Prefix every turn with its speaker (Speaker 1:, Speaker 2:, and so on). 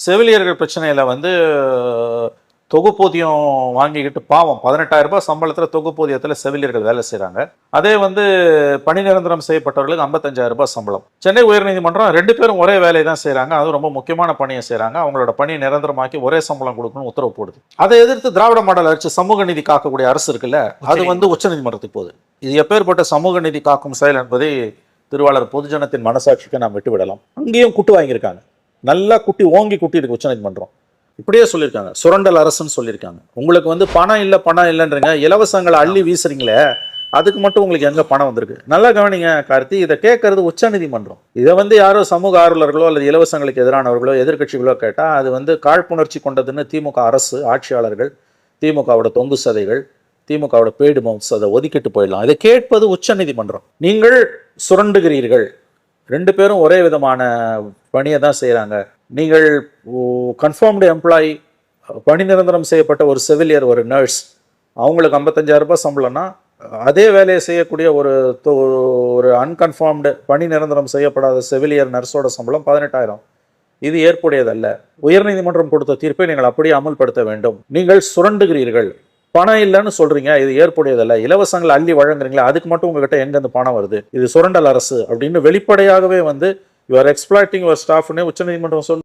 Speaker 1: செவிலியர்கள் பிரச்சனையில வந்து தொகுப்பூதியம் வாங்கிக்கிட்டு பாவம் 18,000 ரூபாய் சம்பளத்தில் தொகுப்பூதியத்தில் செவிலியர்கள் வேலை செய்கிறாங்க. அதே வந்து பணி நிரந்தரம் செய்யப்பட்டவர்களுக்கு 55,000 ரூபாய் சம்பளம். சென்னை உயர்நீதிமன்றம் 2 பேரும் ஒரே வேலையை தான் செய்கிறாங்க, அதுவும் ரொம்ப முக்கியமான பணியை செய்கிறாங்க, அவங்களோட பணியை நிரந்தரமாக்கி ஒரே சம்பளம் கொடுக்கணும்னு உத்தரவு போடுது. அதை எதிர்த்து திராவிட மாடல் ஆட்சி சமூக நீதி காக்கக்கூடிய அரசு இருக்குல்ல, அது வந்து உச்சநீதிமன்றத்துக்கு போகுது. இது எப்பேற்பட்ட சமூக நீதி காக்கும் செயல் என்பதை திருவாளர் பொதுஜனத்தின் மனசாட்சிக்கு நாம் விட்டு விடலாம். அங்கேயும் குட்டு வாங்கியிருக்காங்க, நல்லா குட்டி ஓங்கி குட்டி இருக்கு உச்சநீதிமன்றம். இப்படியே சொல்லியிருக்காங்க, சுரண்டல் அரசுன்னு சொல்லியிருக்காங்க. உங்களுக்கு வந்து பணம் இல்லைன்றீங்க, இலவசங்களை அள்ளி வீசுறீங்களே, அதுக்கு மட்டும் உங்களுக்கு எங்க பணம் வந்திருக்கு? நல்லா கவனிங்க கார்த்தி, இதை கேட்கறது உச்சநீதிமன்றம். இதை வந்து யாரோ சமூக ஆர்வலர்களோ அல்லது இலவசங்களுக்கு எதிரானவர்களோ எதிர்கட்சிகளோ கேட்டால் அது வந்து காழ்ப்புணர்ச்சி கொண்டதுன்னு திமுக அரசு, ஆட்சியாளர்கள், திமுகவோட தொங்கு சதைகள், திமுகவோட பெய்டு மவுத்ஸ் அதை ஒதுக்கிட்டு போயிடலாம். இதை கேட்பது உச்சநீதிமன்றம். நீங்கள் சுரண்டுகிறீர்கள், 2 பேரும் ஒரே விதமான பணியை தான் செய்கிறாங்க. நீங்கள் கன்ஃபார்ம்டு எம்ப்ளாயி, பணி நிரந்தரம் செய்யப்பட்ட ஒரு செவிலியர், ஒரு நர்ஸ், அவங்களுக்கு 55,000 ரூபாய் சம்பளம்னா அதே வேலையை செய்யக்கூடிய ஒரு அன்கன்ஃபார்ம்டு பணி நிரந்தரம் செய்யப்படாத செவிலியர் நர்ஸோட சம்பளம் 18,000. இது ஏற்புடையதல்ல. உயர்நீதிமன்றம் கொடுத்த தீர்ப்பை நீங்கள் அப்படியே அமல்படுத்த வேண்டும். நீங்கள் சுரண்டுகிறீர்கள், பணம் இல்லைன்னு சொல்றீங்க, இது ஏற்புடையதல்ல. இலவசங்களை அள்ளி வழங்குறீங்களா, அதுக்கு மட்டும் உங்ககிட்ட எங்கேருந்து பணம் வருது? இது சுரண்டல் அரசு அப்படின்னு வெளிப்படையாகவே வந்து யூ ஆர் எக்ஸ்ப்ளாய்டிங் யுவர் ஸ்டாஃப்னே உச்சநீதிமன்றம் சொல்லு.